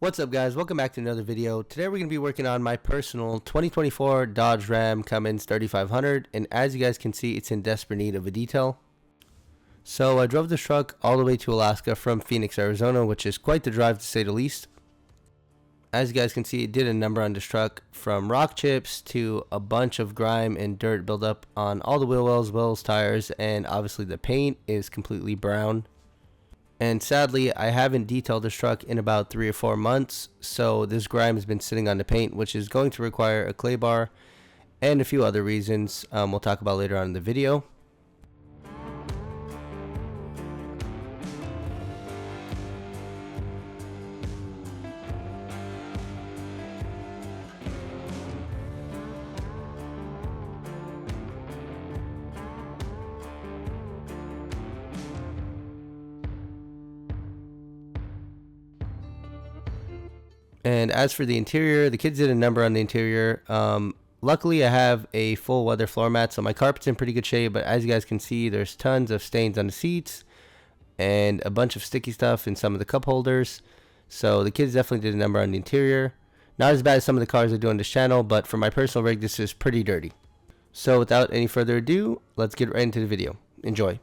What's up, guys? Welcome back to another video. Today we're going to be working on my personal 2024 Dodge Ram Cummins 3500, and as you guys can see, it's in desperate need of a detail. So I drove this truck all the way to Alaska from Phoenix, Arizona, which is quite the drive to say the least. As you guys can see, it did a number on this truck, from rock chips to a bunch of grime and dirt buildup on all the wheel wells, wheels, tires, and obviously the paint is completely brown. And sadly, I haven't detailed this truck in about 3 or 4 months, so this grime has been sitting on the paint, which is going to require a clay bar and a few other reasons we'll talk about later on in the video. And as for the interior, the kids did a number on the interior. Luckily, I have a full weather floor mat, so my carpet's in pretty good shape. But as you guys can see, there's tons of stains on the seats and a bunch of sticky stuff in some of the cup holders. So the kids definitely did a number on the interior. Not as bad as some of the cars I do on this channel, but for my personal rig, this is pretty dirty. So without any further ado, let's get right into the video. Enjoy.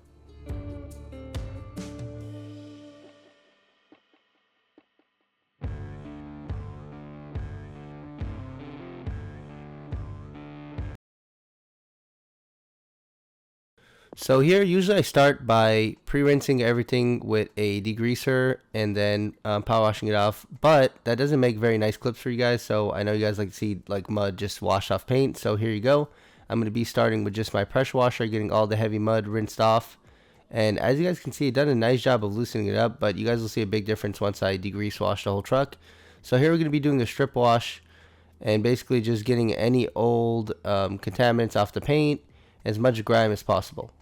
So here, usually I start by pre-rinsing everything with a degreaser and then power washing it off. But that doesn't make very nice clips for you guys. So I know you guys like to see like mud just wash off paint. So here you go. I'm going to be starting with just my pressure washer, getting all the heavy mud rinsed off. And as you guys can see, it done a nice job of loosening it up. But you guys will see a big difference once I degrease wash the whole truck. So here we're going to be doing the strip wash and basically just getting any old contaminants off the paint, as much grime as possible.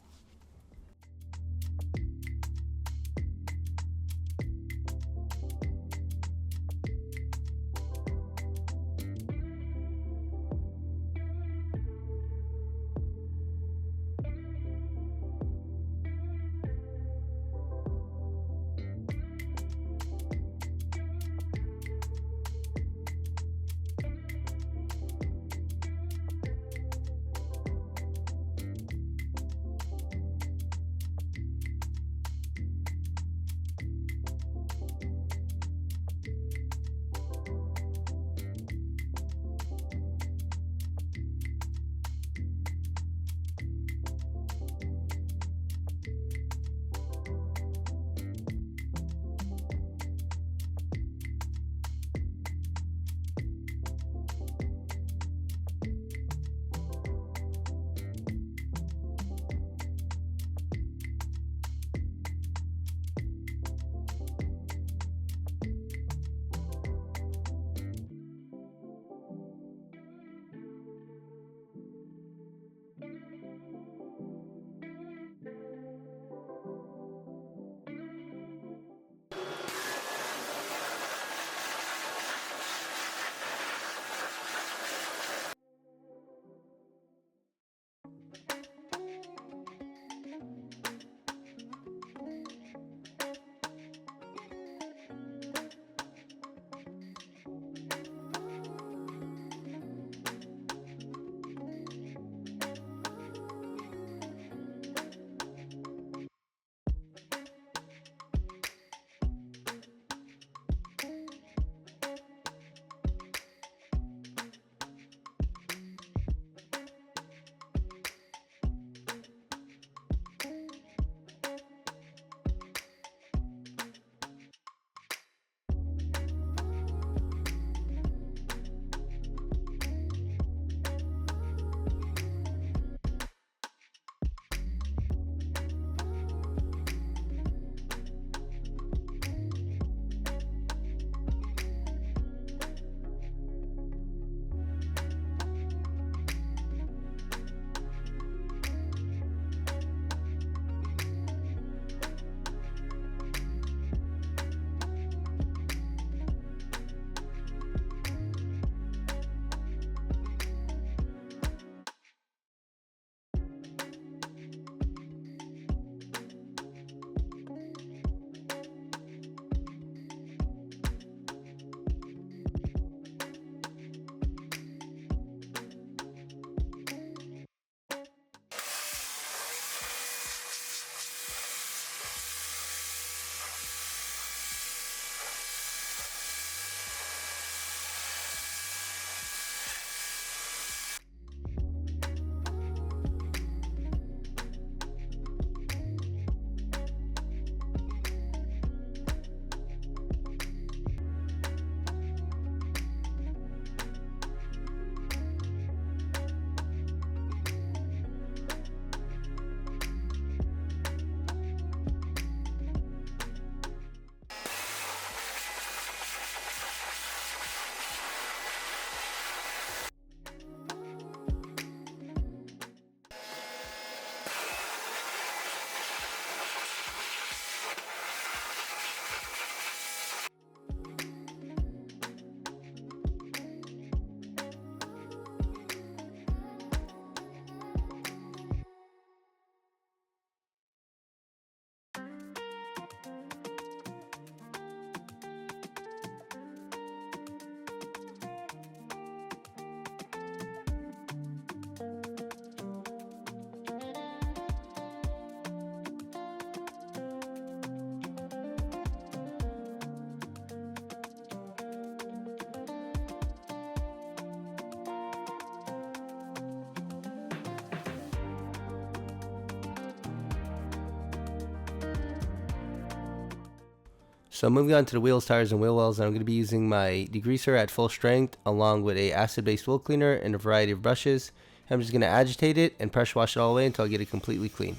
So moving on to the wheels, tires, and wheel wells, I'm going to be using my degreaser at full strength along with a acid-based wheel cleaner and a variety of brushes. I'm just going to agitate it and pressure wash it all the way until I get it completely clean.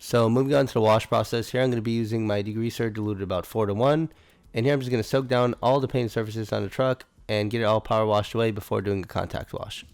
So moving on to the wash process, here I'm going to be using my degreaser diluted about 4:1, and here I'm just going to soak down all the painted surfaces on the truck and get it all power washed away before doing a contact wash.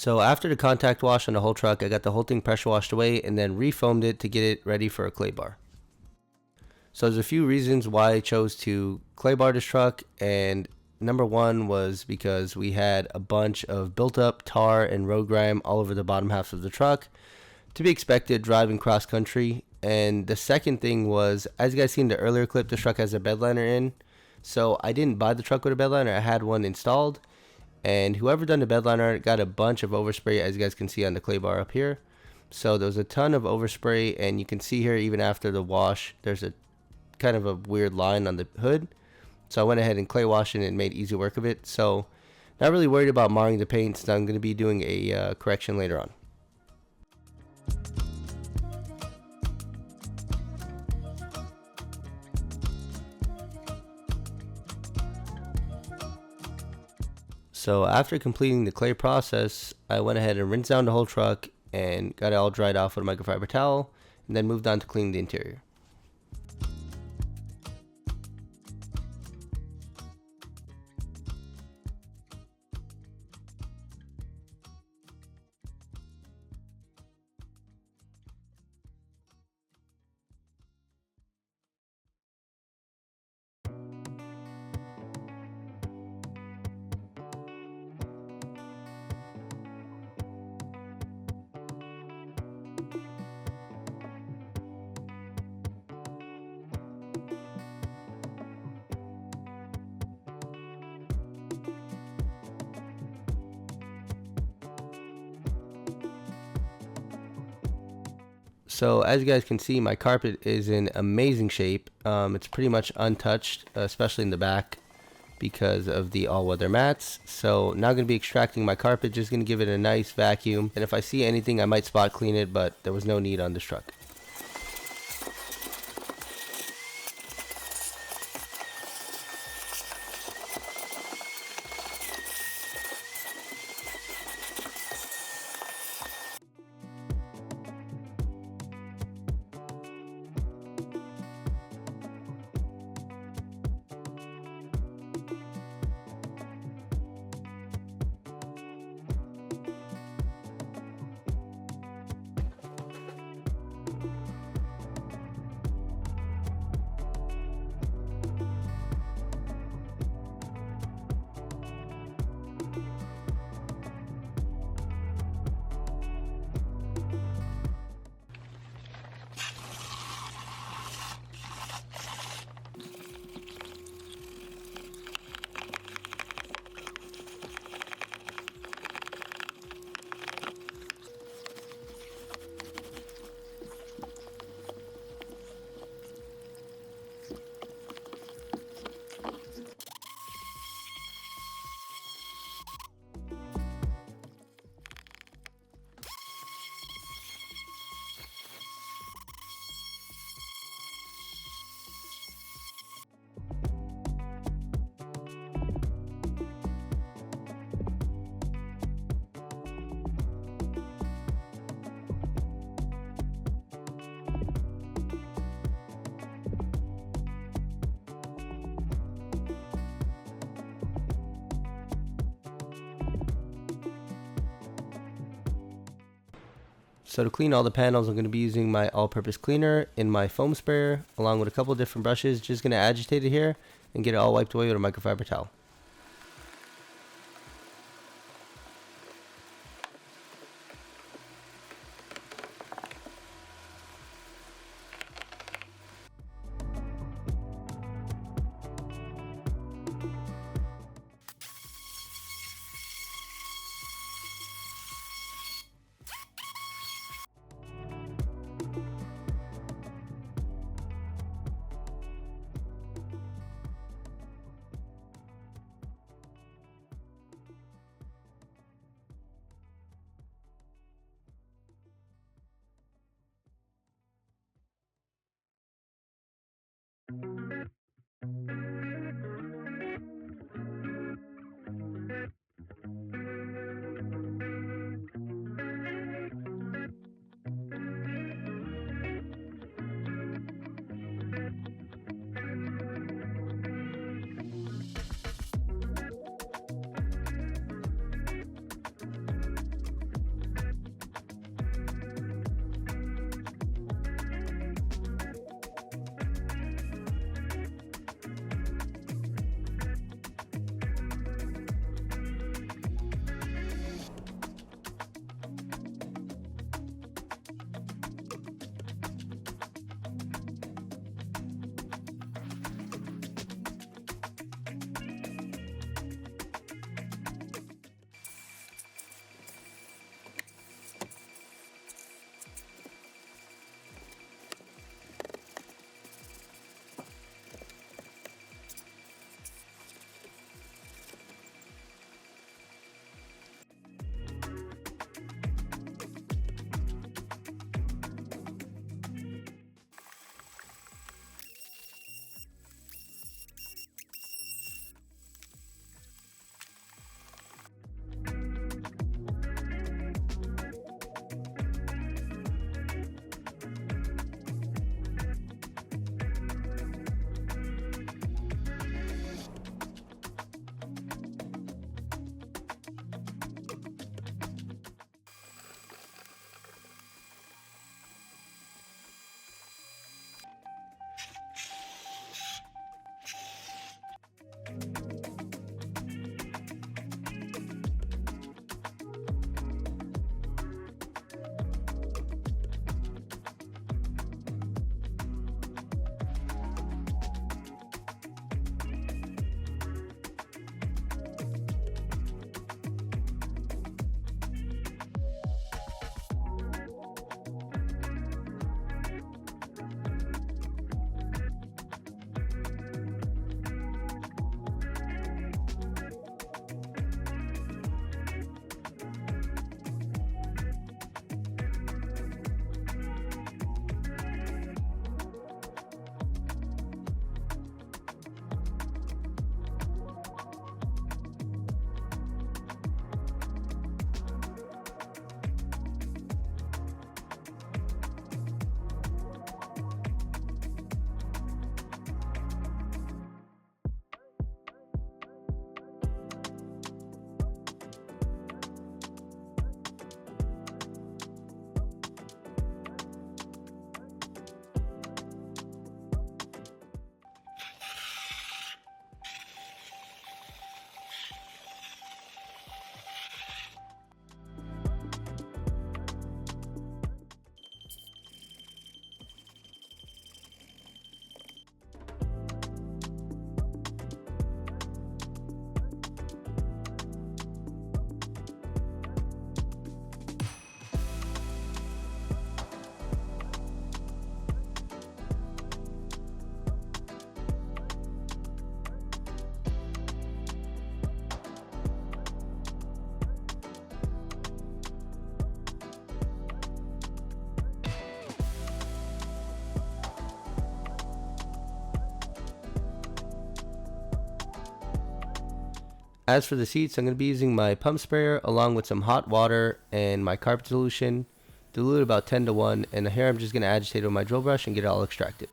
So after the contact wash on the whole truck, I got the whole thing pressure washed away and then refoamed it to get it ready for a clay bar. So there's a few reasons why I chose to clay bar this truck, and number one was because we had a bunch of built up tar and road grime all over the bottom half of the truck, to be expected driving cross country. And the second thing was, as you guys seen in the earlier clip, this truck has a bed liner in. So I didn't buy the truck with a bed liner, I had one installed. And whoever done the bed liner got a bunch of overspray, as you guys can see on the clay bar up here. So there was a ton of overspray, and you can see here even after the wash, there's a kind of a weird line on the hood. So I went ahead and clay washed it and made easy work of it. So not really worried about marring the paint, since I'm going to be doing a correction later on. So after completing the clay process, I went ahead and rinsed down the whole truck and got it all dried off with a microfiber towel, and then moved on to cleaning the interior. So as you guys can see, my carpet is in amazing shape. It's pretty much untouched, especially in the back, because of the all-weather mats. So now I'm going to be extracting my carpet, just going to give it a nice vacuum. And if I see anything, I might spot clean it, but there was no need on this truck. So to clean all the panels, I'm going to be using my all-purpose cleaner in my foam sprayer, along with a couple of different brushes. Just going to agitate it here and get it all wiped away with a microfiber towel. As for the seats, I'm going to be using my pump sprayer along with some hot water and my carpet solution, dilute about 10 to 1, and here I'm just going to agitate it with my drill brush and get it all extracted.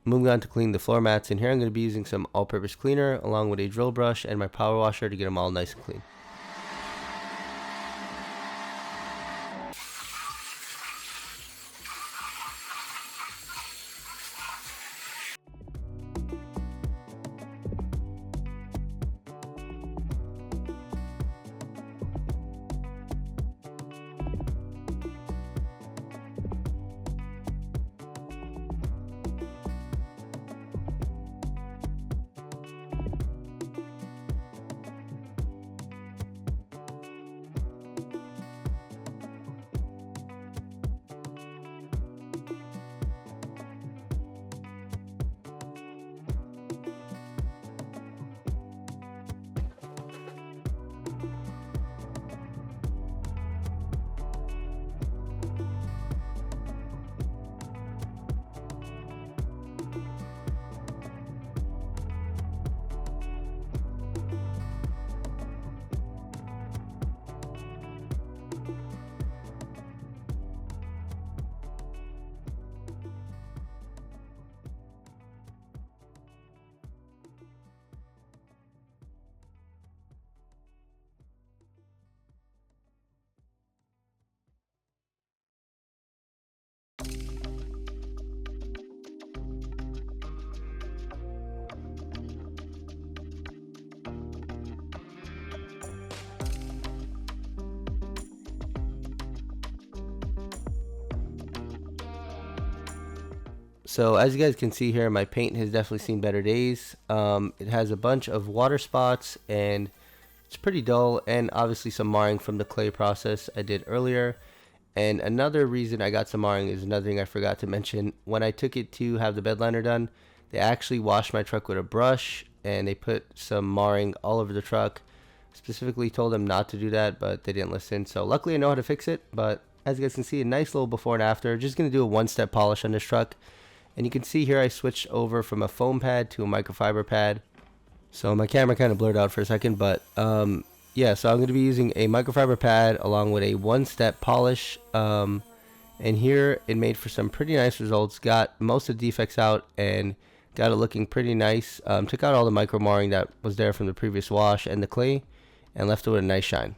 Moving on to clean the floor mats, and here I'm going to be using some all-purpose cleaner along with a drill brush and my power washer to get them all nice and clean. So as you guys can see here, my paint has definitely seen better days. It has a bunch of water spots and it's pretty dull, and obviously some marring from the clay process I did earlier. And another reason I got some marring is another thing I forgot to mention. When I took it to have the bed liner done, they actually washed my truck with a brush and they put some marring all over the truck. Specifically told them not to do that, but they didn't listen. So luckily I know how to fix it. But as you guys can see, a nice little before and after. Just going to do a one-step polish on this truck. And you can see here I switched over from a foam pad to a microfiber pad. So my camera kind of blurred out for a second, but yeah, so I'm going to be using a microfiber pad along with a one-step polish. And here it made for some pretty nice results. Got most of the defects out and got it looking pretty nice. Took out all the micro marring that was there from the previous wash and the clay and left it with a nice shine.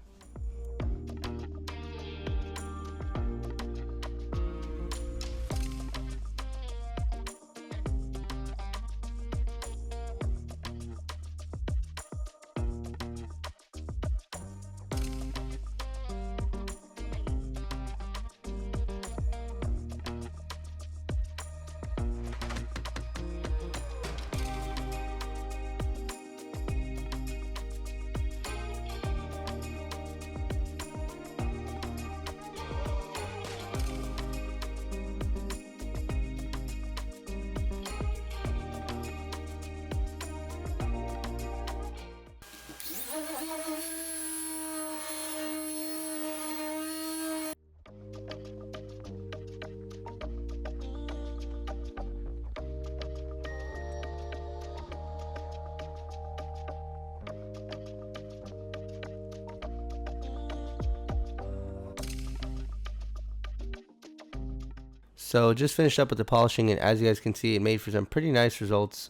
So just finished up with the polishing, and as you guys can see, it made for some pretty nice results.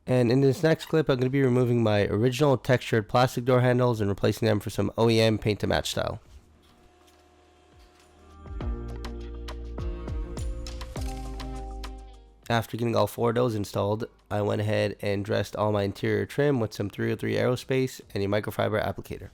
And in this next clip, I'm going to be removing my original textured plastic door handles and replacing them for some OEM paint to match style. After getting all 4 of those installed, I went ahead and dressed all my interior trim with some 303 Aerospace and a microfiber applicator.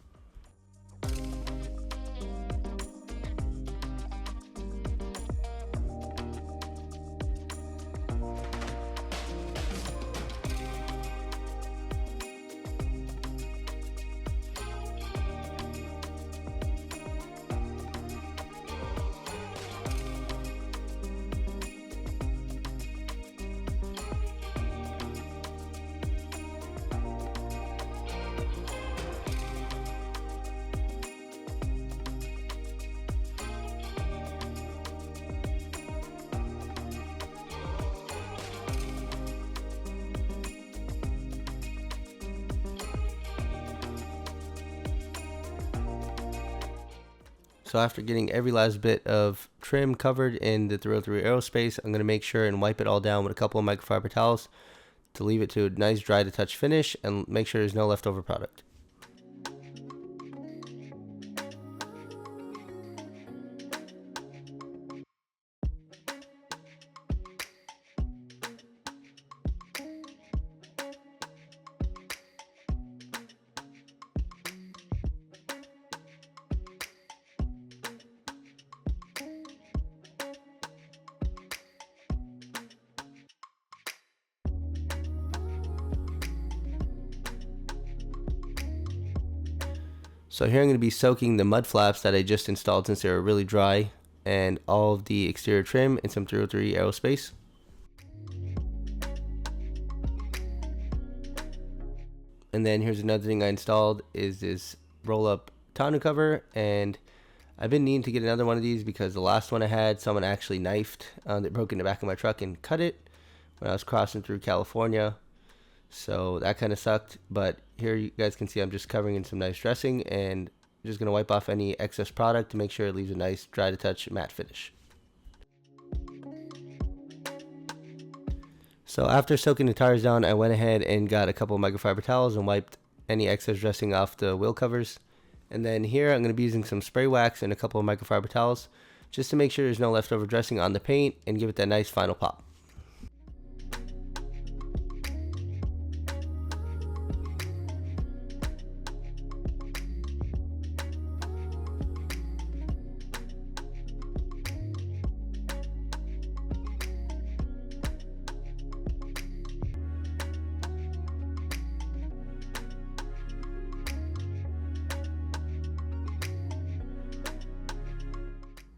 So after getting every last bit of trim covered in the 303 Aerospace, I'm going to make sure and wipe it all down with a couple of microfiber towels to leave it to a nice dry to touch finish and make sure there's no leftover product. So here I'm going to be soaking the mud flaps that I just installed since they were really dry, and all of the exterior trim in some 303 Aerospace. And then here's another thing I installed is this roll-up tonneau cover, and I've been needing to get another one of these because the last one I had, someone actually knifed. They broke in the back of my truck and cut it when I was crossing through California. So that kind of sucked, but here you guys can see I'm just covering in some nice dressing and just going to wipe off any excess product to make sure it leaves a nice dry to touch matte finish. So after soaking the tires down, I went ahead and got a couple of microfiber towels and wiped any excess dressing off the wheel covers. And then here I'm going to be using some spray wax and a couple of microfiber towels just to make sure there's no leftover dressing on the paint and give it that nice final pop.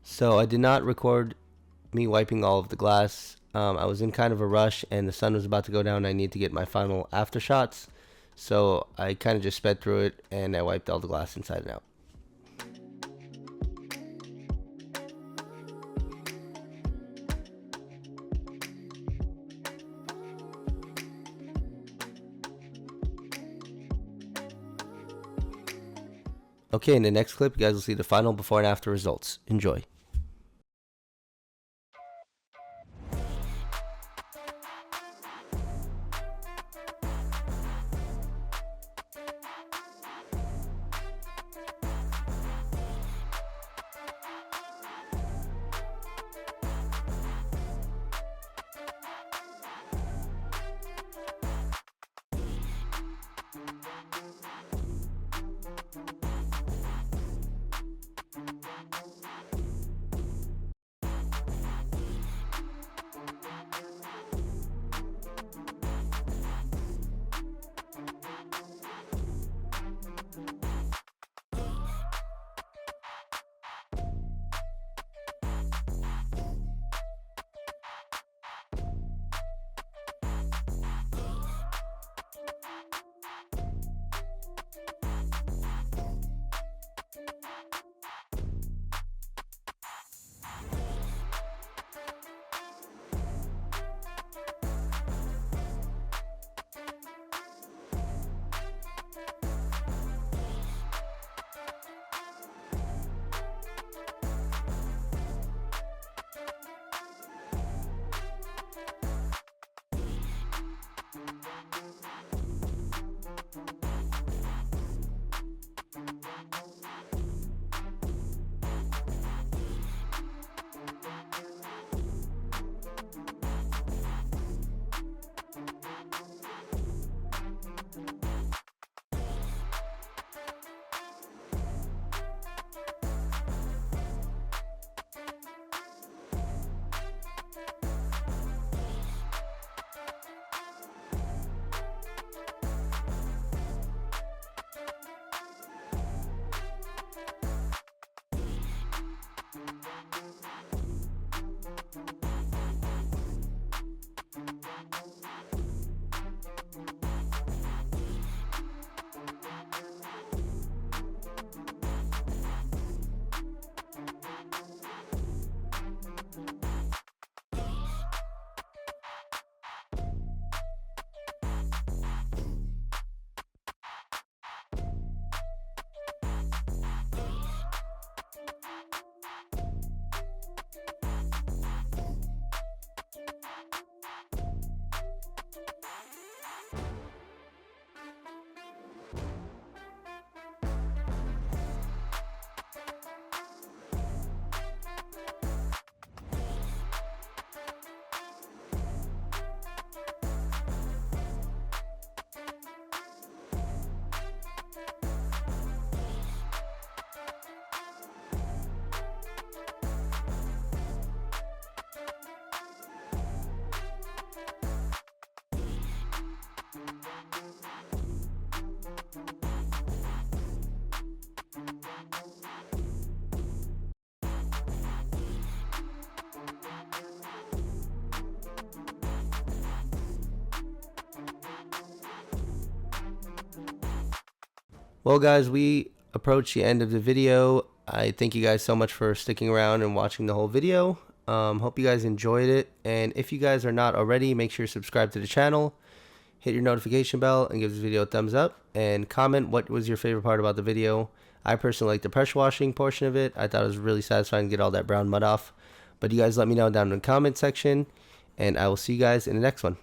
So I did not record me wiping all of the glass. I was in kind of a rush and the sun was about to go down. I need to get my final after shots. So I kind of just sped through it and I wiped all the glass inside and out. Okay, in the next clip, you guys will see the final before and after results. Enjoy. Well, guys, we approach the end of the video. I thank you guys so much for sticking around and watching the whole video. Hope you guys enjoyed it. And if you guys are not already, make sure to subscribe to the channel, hit your notification bell, and give this video a thumbs up. And comment what was your favorite part about the video. I personally like the pressure washing portion of it. I thought it was really satisfying to get all that brown mud off. But you guys let me know down in the comment section. And I will see you guys in the next one.